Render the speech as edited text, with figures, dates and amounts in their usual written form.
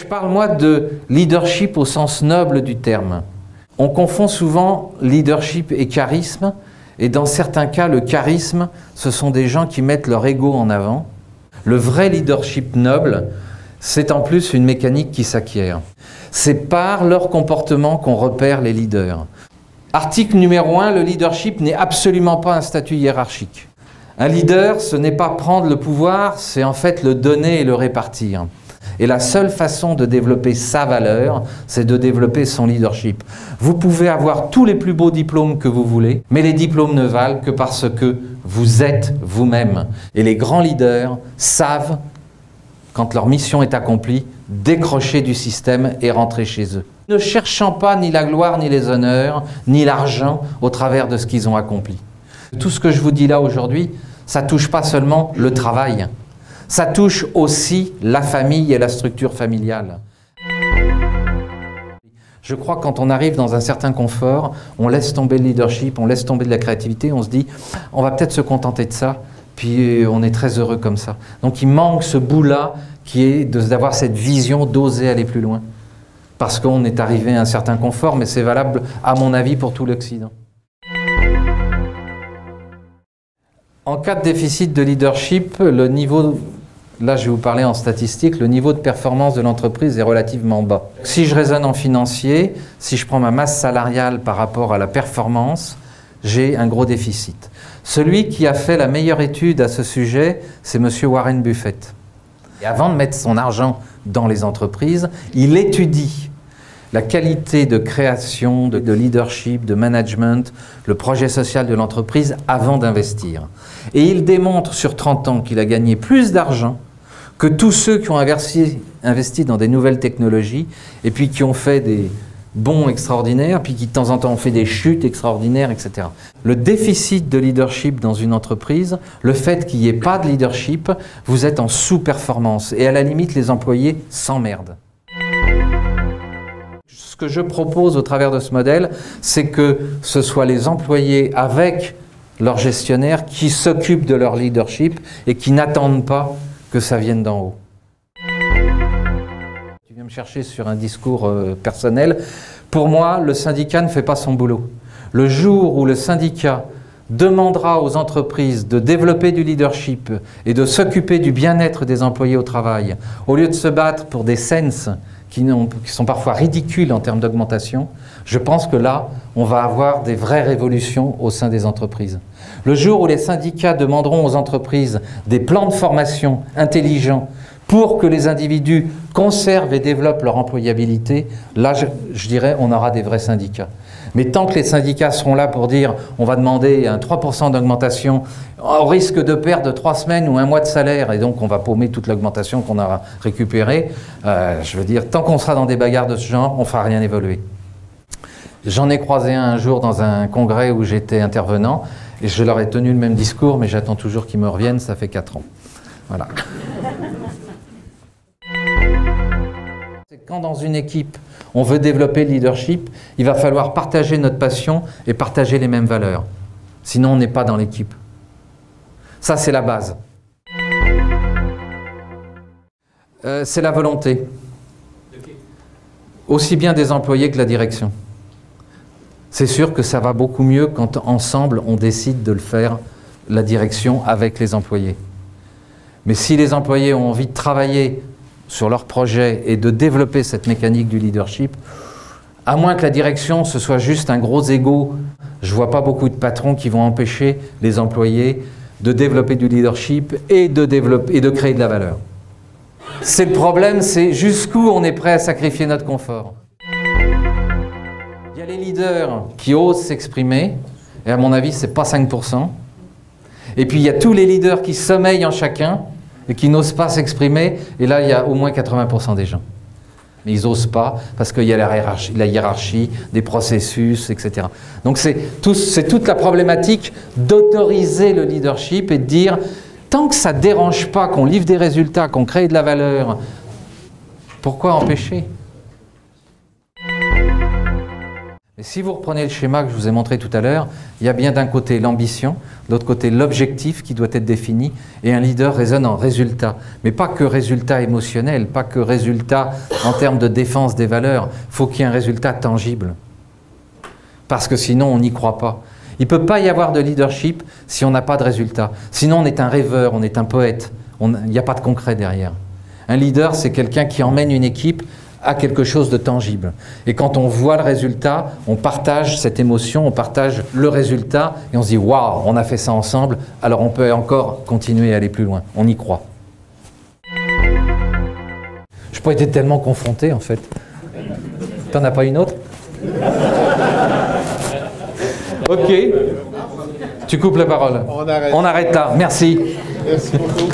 parle moi de leadership au sens noble du terme. On confond souvent leadership et charisme, et dans certains cas, le charisme, ce sont des gens qui mettent leur ego en avant. Le vrai leadership noble, c'est en plus une mécanique qui s'acquiert. C'est par leur comportement qu'on repère les leaders. Article numéro 1, le leadership n'est absolument pas un statut hiérarchique. Un leader, ce n'est pas prendre le pouvoir, c'est en fait le donner et le répartir. Et la seule façon de développer sa valeur, c'est de développer son leadership. Vous pouvez avoir tous les plus beaux diplômes que vous voulez, mais les diplômes ne valent que parce que vous êtes vous-même. Et les grands leaders savent, quand leur mission est accomplie, décrocher du système et rentrer chez eux. Ne cherchant pas ni la gloire, ni les honneurs, ni l'argent au travers de ce qu'ils ont accompli. Tout ce que je vous dis là aujourd'hui, ça ne touche pas seulement le travail, ça touche aussi la famille et la structure familiale. Je crois que quand on arrive dans un certain confort, on laisse tomber le leadership, on laisse tomber de la créativité, on se dit on va peut-être se contenter de ça, puis on est très heureux comme ça. Donc il manque ce bout-là qui est d'avoir cette vision d'oser aller plus loin. Parce qu'on est arrivé à un certain confort, mais c'est valable, à mon avis, pour tout l'Occident. En cas de déficit de leadership, le niveau, là je vais vous parler en statistique, le niveau de performance de l'entreprise est relativement bas. Si je raisonne en financier, si je prends ma masse salariale par rapport à la performance, j'ai un gros déficit. Celui qui a fait la meilleure étude à ce sujet, c'est M. Warren Buffett. Et avant de mettre son argent dans les entreprises, il étudie la qualité de création, de leadership, de management, le projet social de l'entreprise avant d'investir. Et il démontre sur 30 ans qu'il a gagné plus d'argent que tous ceux qui ont investi dans des nouvelles technologies et puis qui ont fait des bons extraordinaires, puis qui de temps en temps ont fait des chutes extraordinaires, etc. Le déficit de leadership dans une entreprise, le fait qu'il n'y ait pas de leadership, vous êtes en sous-performance et à la limite les employés s'emmerdent. Ce que je propose au travers de ce modèle, c'est que ce soit les employés avec leurs gestionnaires qui s'occupent de leur leadership et qui n'attendent pas que ça vienne d'en haut. Tu viens me chercher sur un discours personnel. Pour moi, le syndicat ne fait pas son boulot. Le jour où le syndicat demandera aux entreprises de développer du leadership et de s'occuper du bien-être des employés au travail, au lieu de se battre pour des cents qui sont parfois ridicules en termes d'augmentation, je pense que là, on va avoir des vraies révolutions au sein des entreprises. Le jour où les syndicats demanderont aux entreprises des plans de formation intelligents pour que les individus conservent et développent leur employabilité, là, je dirais, on aura des vrais syndicats. Mais tant que les syndicats seront là pour dire on va demander un 3% d'augmentation au risque de perdre 3 semaines ou 1 mois de salaire et donc on va paumer toute l'augmentation qu'on aura récupérée, je veux dire, tant qu'on sera dans des bagarres de ce genre, on ne fera rien évoluer. J'en ai croisé un jour dans un congrès où j'étais intervenant et je leur ai tenu le même discours, mais j'attends toujours qu'ils me reviennent, ça fait 4 ans. Voilà. Quand dans une équipe, on veut développer le leadership, il va falloir partager notre passion et partager les mêmes valeurs. Sinon, on n'est pas dans l'équipe. Ça, c'est la base. C'est la volonté. Aussi bien des employés que la direction. C'est sûr que ça va beaucoup mieux quand ensemble, on décide de le faire, la direction, avec les employés. Mais si les employés ont envie de travailler sur leur projet et de développer cette mécanique du leadership, à moins que la direction ce soit juste un gros ego, je ne vois pas beaucoup de patrons qui vont empêcher les employés de développer du leadership et de créer de la valeur. C'est le problème, c'est jusqu'où on est prêt à sacrifier notre confort. Il y a les leaders qui osent s'exprimer, et à mon avis, ce n'est pas 5%. Et puis il y a tous les leaders qui sommeillent en chacun, et qui n'osent pas s'exprimer, et là, il y a au moins 80% des gens. Mais ils n'osent pas, parce qu'il y a la hiérarchie, des processus, etc. Donc c'est toute la problématique d'autoriser le leadership et de dire, tant que ça ne dérange pas, qu'on livre des résultats, qu'on crée de la valeur, pourquoi empêcher ? Et si vous reprenez le schéma que je vous ai montré tout à l'heure, il y a bien d'un côté l'ambition, de l'autre côté l'objectif qui doit être défini, et un leader raisonne en résultat. Mais pas que résultat émotionnel, pas que résultat en termes de défense des valeurs. Il faut qu'il y ait un résultat tangible. Parce que sinon, on n'y croit pas. Il ne peut pas y avoir de leadership si on n'a pas de résultat. Sinon, on est un rêveur, on est un poète. Il n'y a pas de concret derrière. Un leader, c'est quelqu'un qui emmène une équipe à quelque chose de tangible. Et quand on voit le résultat, on partage cette émotion, on partage le résultat, et on se dit « Waouh, on a fait ça ensemble, alors on peut encore continuer à aller plus loin. » On y croit. Je pourrais être tellement confronté, en fait. T'en as pas une autre? Ok. Tu coupes la parole. On arrête là. Merci. Merci beaucoup.